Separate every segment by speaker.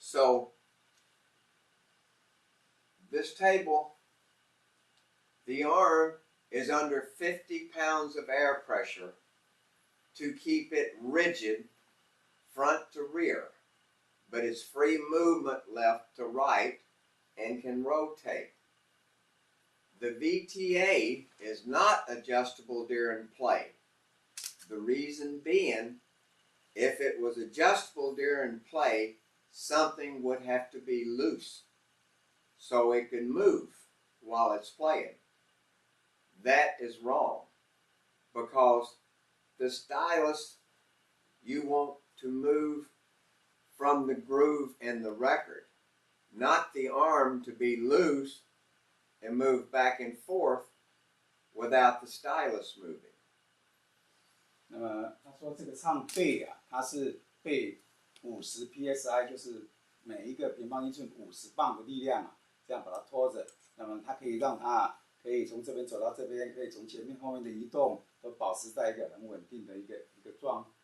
Speaker 1: So this table, the arm is under 50 pounds of air pressure to keep it rigid front to rear, but it's free movement left to right and can rotate. The VTA is not adjustable during play. The reason being, if it was adjustable during play, something would have to be loose so it can move while it's playing. That is wrong, because the stylus, you want to move from the groove in the record, not the arm to be loose and move back and forth without the stylus moving.
Speaker 2: 那么他说这个唱背啊，它是背50 psi， 就是每一个平方英寸50磅的力量啊，这样把它拖着。那么它可以让它可以从这边走到这边，可以从前面后面的移动都保持在一个很稳定的一个状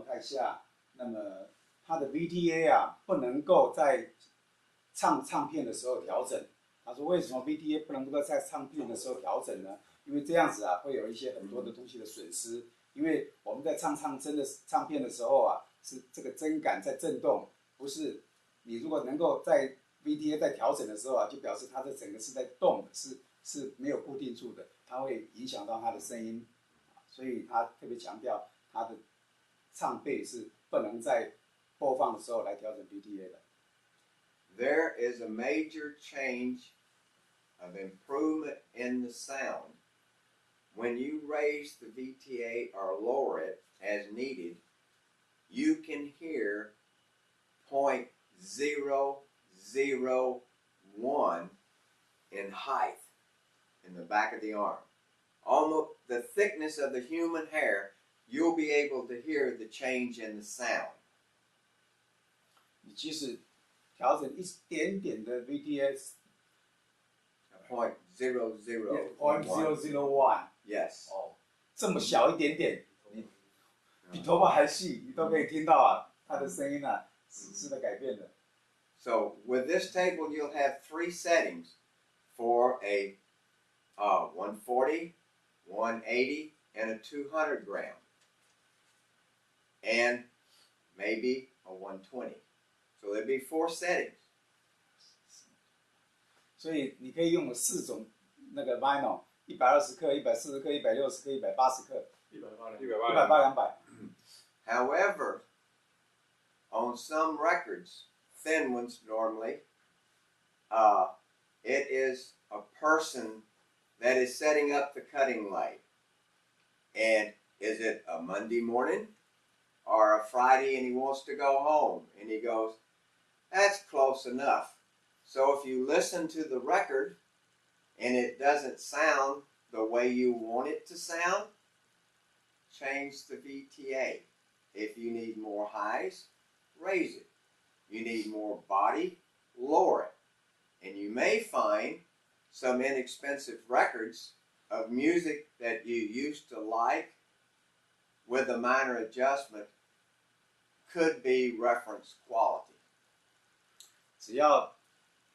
Speaker 2: 态下。那么它的 VTA 啊，不能够在唱片的时候调整。他说为什么 VTA 不能够在唱片的时候调整呢？因为这样子啊，会有一些很多的东西的损失。因为我们在唱片的时候啊，是这个针杆在震动，不是你如果能够在 VTA 在调整的时候啊，就表示它的整个是在动的，是没有固定住的，它会影响到它的声音，所以他特别强调它的唱背是不能在播放的时候来调整 VTA 的。
Speaker 1: There is a major change of improvement in the sound. When you raise the VTA or lower it as needed, you can hear 0.001 in height in the back of the arm. Almost the thickness of the human hair, you'll be able to hear the change in the sound.
Speaker 2: 你即使调整一点点的 VTA，0.001。Yes. 哦，这么小一点点，你比头发还细，你都可以听到啊，它的声音啊是在改变的。
Speaker 1: So with this table, you'll have 3 settings for a 140, 180, and a 200 gram, and maybe a 120. So there'd be 4 settings.
Speaker 2: 所以你可以用了4种那个 vinyl。120克、140克、160克、180克、180、200。
Speaker 1: However, on some records, thin ones normally, it is a person that is setting up the cutting light. And is it a Monday morning or a Friday and he wants to go home? And he goes, that's close enough. So if you listen to the record, and it doesn't sound the way you want it to sound, change the VTA. If you need more highs, raise it. You need more body, lower it. And you may find some inexpensive records of music that you used to like with a minor adjustment could be reference quality.
Speaker 2: 只要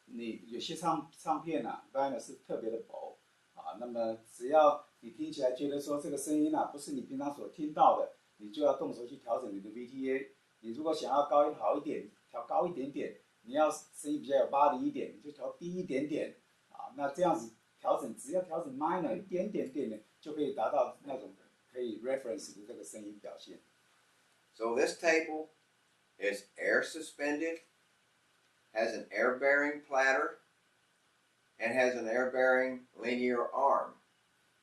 Speaker 2: 你有些唱片啊 ，vinyl 是特别的薄啊，那么只要你听起来觉得说这个声音啊不是你平常所听到的，你就要动手去调整你的 VTA。你如果想要高音好一点，调高一点点；你要声音比较有 body 一点，你就调低一点点啊。那这样子调整，只要调整 minor 一点点的，就可以达到那种可以 reference 的这个声音表现。
Speaker 1: So this table is air suspended, has an air-bearing platter, and has an air-bearing linear arm.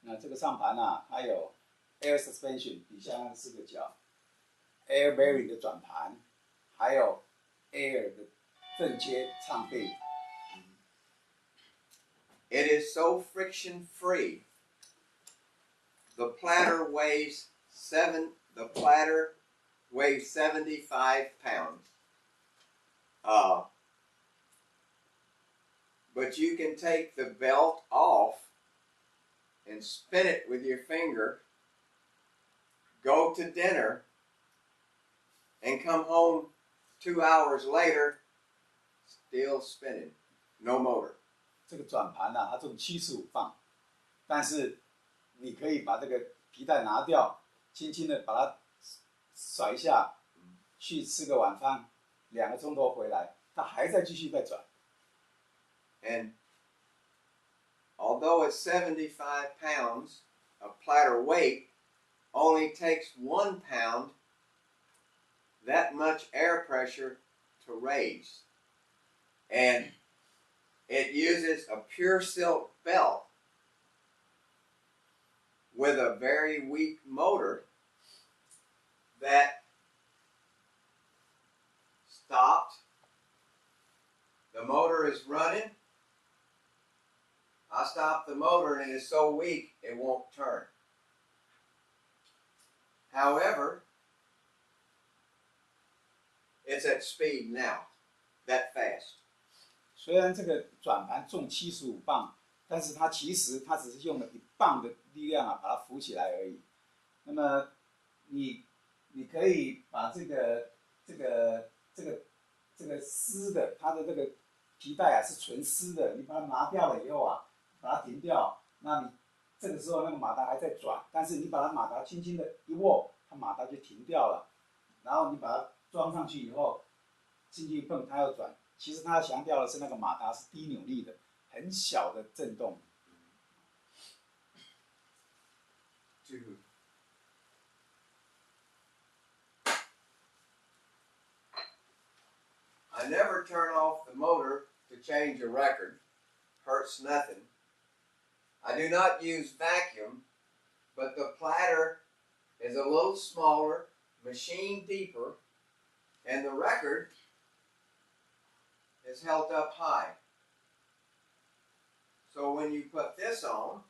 Speaker 2: 那这个唱盘啊，它有 air suspension 底下那4个角 ，air bearing 的转盘，还有 air 的正切唱背。
Speaker 1: It is so friction-free. The platter weighs 75 pounds. But you can take the belt off and spin it with your finger, go to dinner, and come home 2 hours later still spinning, no motor.
Speaker 2: 这个转盘啊，它重75磅，但是你可以把这个皮带拿掉，轻轻的把它甩一下，去吃个晚饭，2个钟头回来，它还在继续在转。
Speaker 1: And although it's 75 pounds of platter weight, only takes 1 pound that much air pressure to raise. And it uses a pure silk belt with a very weak motor that stopped. The motor is running. I stop the motor and it is so weak it won't turn. However, it's at speed now, that fast.
Speaker 2: 虽然这个转盘重75磅，但是它其实它只是用了1磅的力量啊，把它扶起来而已。那么你可以把这个丝的，它的这个皮带啊是纯丝的，你把它拿掉了以后啊，把它停掉，那你这个时候那个马达还在转，但是你把它马达轻轻的一握，它马达就停掉了。然后你把它装上去以后，轻轻一碰，它要转。其实它强调的是那个马达是低扭力的，很小的震动。
Speaker 1: I never turn off the motor to change a record. Hurts nothing. I do not use vacuum, but the platter is a little smaller, machined deeper, and the record is held up high. So when you put this on,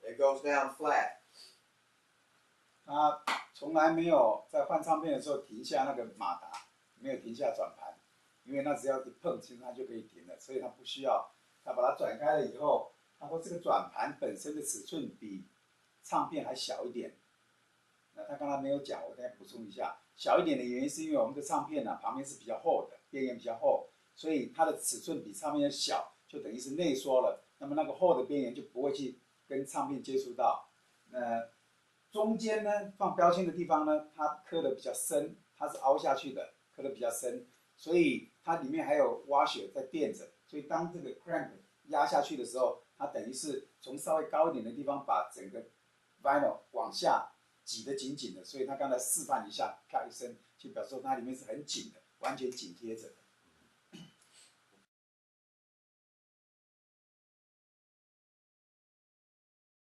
Speaker 1: it goes down flat.
Speaker 2: 它从来没有在换唱片的时候停下那个马达，没有停下转盘，因为那只要一碰，其实它就可以停了，所以它不需要。它把它转开了以后，他说这个转盘本身的尺寸比唱片还小一点。那他刚才没有讲，我再补充一下，小一点的原因是因为我们的唱片呢、旁边是比较厚的，边缘比较厚，所以它的尺寸比唱片小，就等于是内缩了。那么那个厚的边缘就不会去跟唱片接触到。中间呢放标签的地方呢，它刻的比较深，它是凹下去的，刻的比较深，所以它里面还有挖血在垫着，所以当这个 crank 压下去的时候，它等于是从稍微高一点的地方把整个 vinyl 往下挤得紧紧的，所以它刚才示范一下，咔一声，就表示说它里面是很紧的，完全紧贴着的。